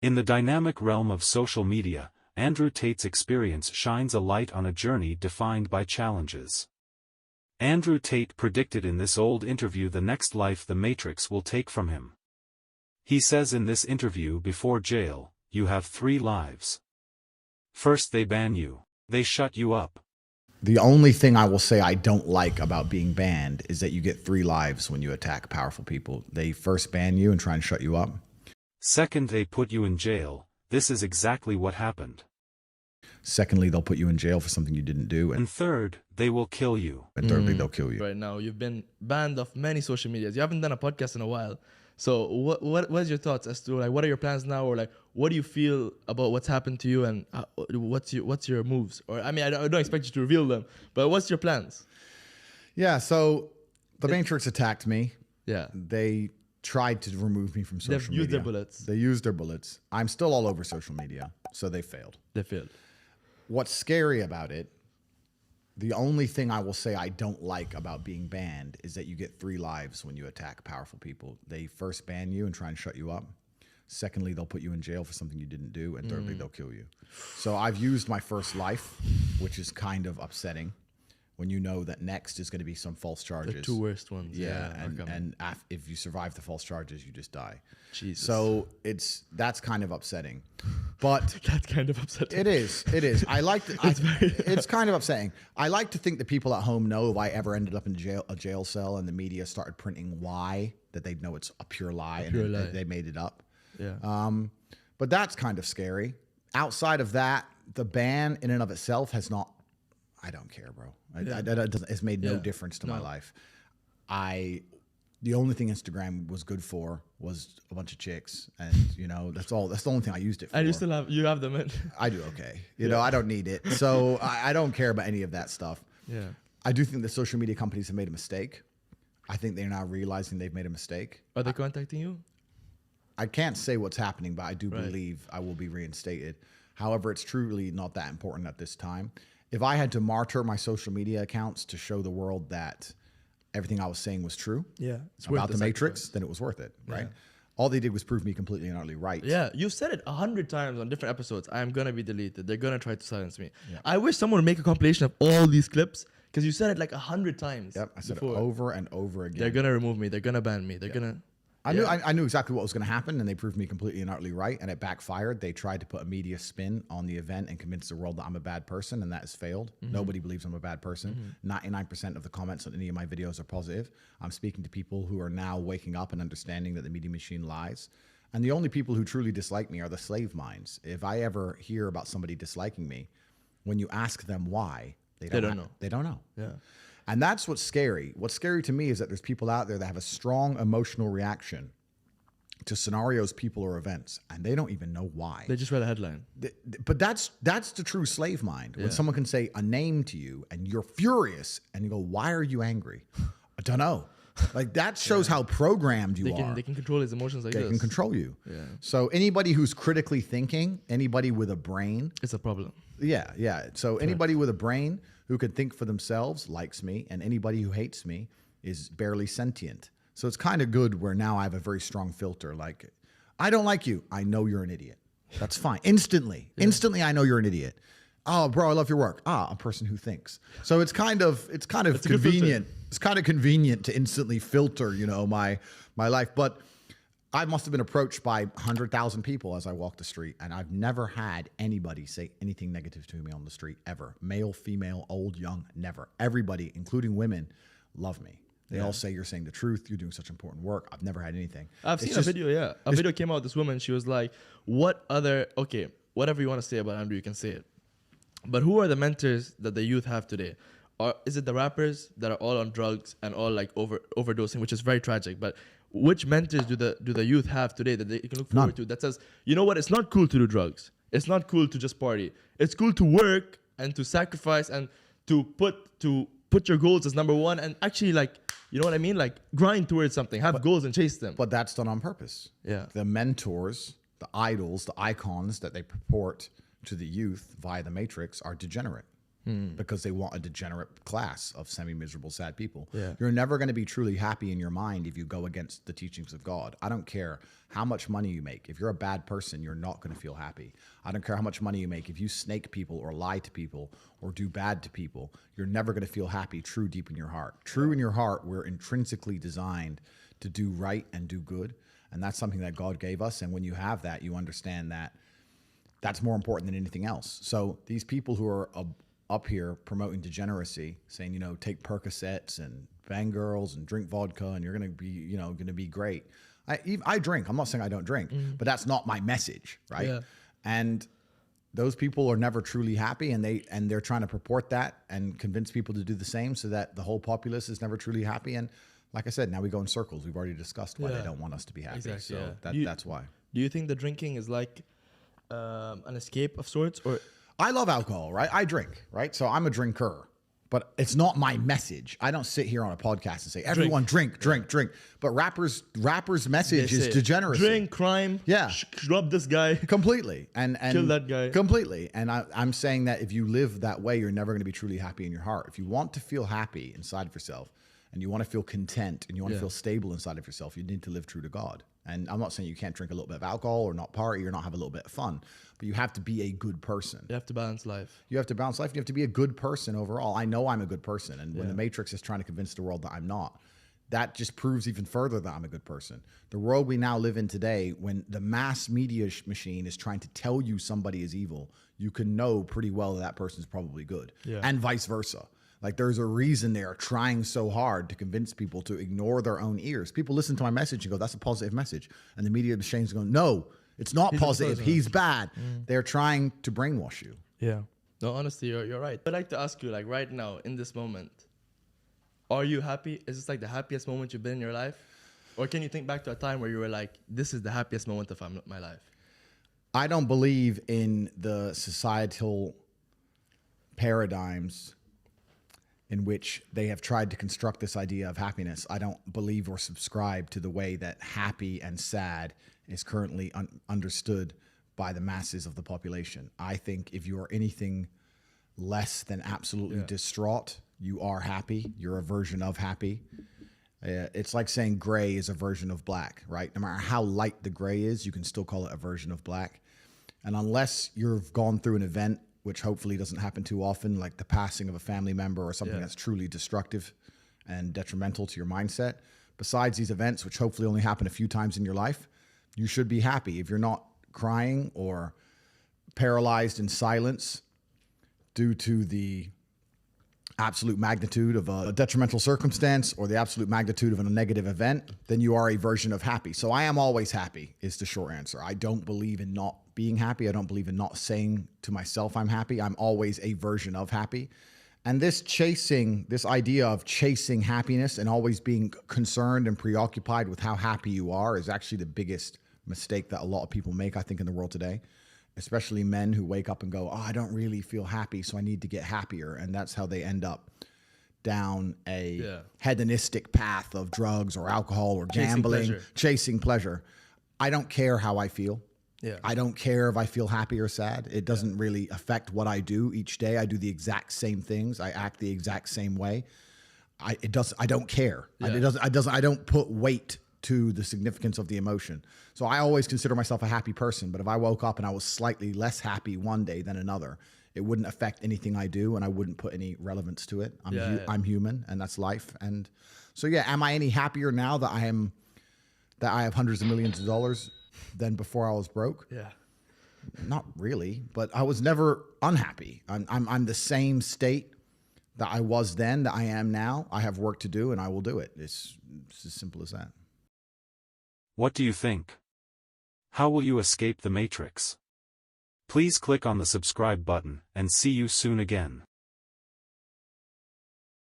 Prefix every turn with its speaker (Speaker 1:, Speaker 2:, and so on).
Speaker 1: In the dynamic realm of social media, Andrew Tate's experience shines a light on a journey defined by challenges. Andrew Tate predicted in this old interview the next life the Matrix will take from him. He says in this interview before jail, "You have 3 lives. First they ban you. They shut you up.
Speaker 2: The only thing I will say I don't like about being banned is that you get 3 lives when you attack powerful people. They first ban you and try and shut you up.
Speaker 1: Second they put you in jail. This is exactly what happened.
Speaker 2: Secondly, they'll put you in jail for something you didn't do.
Speaker 1: And third, they will kill you.
Speaker 2: And thirdly, they'll kill you.
Speaker 3: Right now, you've been banned off many social medias. You haven't done a podcast in a while. So what's your thoughts as to like what are your plans now, or like what do you feel about what's happened to you, and what's your moves? Or I mean, I don't expect you to reveal them, but what's your plans?
Speaker 2: Yeah, so the Matrix attacked me.
Speaker 3: Yeah.
Speaker 2: They tried to remove me from social media.
Speaker 3: They've used their bullets.
Speaker 2: They used their bullets. I'm still all over social media, so they failed.
Speaker 3: They failed.
Speaker 2: What's scary about it, the only thing I will say I don't like about being banned is that you get 3 lives when you attack powerful people. They first ban you and try and shut you up. Secondly, they'll put you in jail for something you didn't do. And thirdly, they'll kill you. So I've used my first life, which is kind of upsetting when you know that next is going to be some false charges.
Speaker 3: The 2 worst ones.
Speaker 2: Yeah, and if you survive the false charges, you just die.
Speaker 3: Jesus.
Speaker 2: So that's kind of upsetting. But
Speaker 3: that's kind of upsetting.
Speaker 2: It is. It is. I like to, it's kind of upsetting. I like to think that people at home know if I ever ended up in a jail cell and the media started printing why, that they'd know it's a pure lie and they made it up.
Speaker 3: Yeah.
Speaker 2: But that's kind of scary. Outside of that, the ban in and of itself has not, I don't care, bro. It's made no difference to my life. The only thing Instagram was good for was a bunch of chicks, and you know that's all. That's the only thing I used it for.
Speaker 3: And you have them in.
Speaker 2: I do okay. You know, I don't need it, so I don't care about any of that stuff.
Speaker 3: Yeah.
Speaker 2: I do think the social media companies have made a mistake. I think they're now realizing they've made a mistake.
Speaker 3: Are they contacting you?
Speaker 2: I can't say what's happening, but I do believe I will be reinstated. However, it's truly not that important at this time. If I had to martyr my social media accounts to show the world that everything I was saying was true about the Matrix, then it was worth it, right? All they did was prove me completely and utterly right.
Speaker 3: Yeah, you've said it 100 times on different episodes. I'm going to be deleted. They're going to try to silence me. Yeah. I wish someone would make a compilation of all these clips, because you said it like 100 times.
Speaker 2: Yep, I said it over and over again.
Speaker 3: They're going to remove me. They're going to ban me. They're going to...
Speaker 2: I knew exactly what was going to happen, and they proved me completely and utterly right, and it backfired. They tried to put a media spin on the event and convince the world that I'm a bad person, and that has failed. Nobody believes I'm a bad person. 99% of the comments on any of my videos are positive. I'm speaking to people who are now waking up and understanding that the media machine lies. And the only people who truly dislike me are the slave minds. If I ever hear about somebody disliking me, when you ask them why, they don't know. They don't know.
Speaker 3: Yeah.
Speaker 2: And that's what's scary. What's scary to me is that there's people out there that have a strong emotional reaction to scenarios, people, or events, and they don't even know why.
Speaker 3: They just read a headline.
Speaker 2: But that's the true slave mind. When someone can say a name to you and you're furious and you go, "Why are you angry?" I don't know. Like that shows how programmed you are.
Speaker 3: They can control his emotions like this.
Speaker 2: They can control you.
Speaker 3: Yeah.
Speaker 2: So anybody who's critically thinking, anybody with a brain,
Speaker 3: it's a problem.
Speaker 2: Yeah, yeah. So anybody with a brain who can think for themselves likes me, and anybody who hates me is barely sentient. So it's kind of good where now I have a very strong filter. Like, I don't like you. I know you're an idiot. That's fine. Instantly. Instantly, I know you're an idiot. Oh, bro, I love your work. A person who thinks. So it's kind of convenient. It's kind of convenient to instantly filter, you know, my life. But I must have been approached by 100,000 people as I walked the street, and I've never had anybody say anything negative to me on the street, ever. Male, female, old, young, never. Everybody, including women, love me. They all say you're saying the truth. You're doing such important work. I've never had anything.
Speaker 3: I've seen a video, A video came out of this woman. She was like, whatever you want to say about Andrew, you can say it. But who are the mentors that the youth have today? Or is it the rappers that are all on drugs and all like overdosing, which is very tragic? But which mentors do the youth have today that they can look forward to that says, you know what, it's not cool to do drugs. It's not cool to just party. It's cool to work and to sacrifice and to put your goals as number one and actually like, you know what I mean? Like grind towards something, have goals and chase them.
Speaker 2: But that's done on purpose.
Speaker 3: Yeah.
Speaker 2: The mentors, the idols, the icons that they purport to the youth via the Matrix are degenerate. because they want a degenerate class of semi-miserable, sad people.
Speaker 3: Yeah.
Speaker 2: You're never going to be truly happy in your mind if you go against the teachings of God. I don't care how much money you make. If you're a bad person, you're not going to feel happy. I don't care how much money you make. If you snake people or lie to people or do bad to people, you're never going to feel happy true deep in your heart. True in your heart, we're intrinsically designed to do right and do good. And that's something that God gave us. And when you have that, you understand that that's more important than anything else. So these people who are up here promoting degeneracy, saying, take Percocets and bang girls and drink vodka and you're going to be, going to be great. I drink. I'm not saying I don't drink, but that's not my message, right?
Speaker 3: Yeah.
Speaker 2: And those people are never truly happy, and they're trying to purport that and convince people to do the same so that the whole populace is never truly happy. And like I said, now we go in circles. We've already discussed why they don't want us to be happy.
Speaker 3: Exactly,
Speaker 2: So that's why.
Speaker 3: Do you think the drinking is like an escape of sorts, or?
Speaker 2: I love alcohol, right? I drink, right? So I'm a drinker, but it's not my message. I don't sit here on a podcast and say, everyone drink. But rappers' message is degeneracy.
Speaker 3: Drink, crime, rub this guy.
Speaker 2: Completely. And
Speaker 3: kill that guy.
Speaker 2: Completely. And I'm saying that if you live that way, you're never going to be truly happy in your heart. If you want to feel happy inside of yourself, and you want to feel content, and you want to feel stable inside of yourself, you need to live true to God. And I'm not saying you can't drink a little bit of alcohol or not party or not have a little bit of fun, but you have to be a good person.
Speaker 3: You have to balance life.
Speaker 2: You have to balance life. You have to be a good person overall. I know I'm a good person. And when the Matrix is trying to convince the world that I'm not, that just proves even further that I'm a good person. The world we now live in today, when the mass media machine is trying to tell you somebody is evil, you can know pretty well that person's probably good, and vice versa. Like, there's a reason they are trying so hard to convince people to ignore their own ears. People listen to my message and go, that's a positive message. And the media machine's going, no, it's not positive. He's bad. They're trying to brainwash you.
Speaker 3: Yeah. No, honestly, you're right. I'd like to ask you, like, right now, in this moment, are you happy? Is this like the happiest moment you've been in your life? Or can you think back to a time where you were like, this is the happiest moment of my life?
Speaker 2: I don't believe in the societal paradigms in which they have tried to construct this idea of happiness. I don't believe or subscribe to the way that happy and sad is currently understood by the masses of the population. I think if you are anything less than absolutely distraught, you are happy. You're a version of happy. It's like saying gray is a version of black, right? No matter how light the gray is, you can still call it a version of black. And unless you've gone through an event, which hopefully doesn't happen too often, like the passing of a family member or something that's truly destructive and detrimental to your mindset. Besides these events, which hopefully only happen a few times in your life, you should be happy. If you're not crying or paralyzed in silence due to the absolute magnitude of a detrimental circumstance or the absolute magnitude of a negative event, then you are a version of happy. So I am always happy is the short answer. I don't believe in not being happy. I don't believe in not saying to myself I'm happy. I'm always a version of happy. And this idea of chasing happiness and always being concerned and preoccupied with how happy you are is actually the biggest mistake that a lot of people make, I think, in the world today. Especially men who wake up and go, oh, I don't really feel happy, so I need to get happier. And that's how they end up down a hedonistic path of drugs or alcohol or gambling, chasing pleasure. I don't care how I feel.
Speaker 3: Yeah.
Speaker 2: I don't care if I feel happy or sad. It doesn't really affect what I do each day. I do the exact same things. I act the exact same way. I don't care.
Speaker 3: Yeah.
Speaker 2: I don't put weight to the significance of the emotion. So I always consider myself a happy person, but if I woke up and I was slightly less happy one day than another, it wouldn't affect anything I do and I wouldn't put any relevance to it. I'm human and that's life. And so, am I any happier now that I have hundreds of millions of dollars than before I was broke?
Speaker 3: Yeah.
Speaker 2: Not really, but I was never unhappy. I'm the same state that I was then that I am now. I have work to do and I will do it. It's as simple as that.
Speaker 1: What do you think? How will you escape the Matrix? Please click on the subscribe button and see you soon again.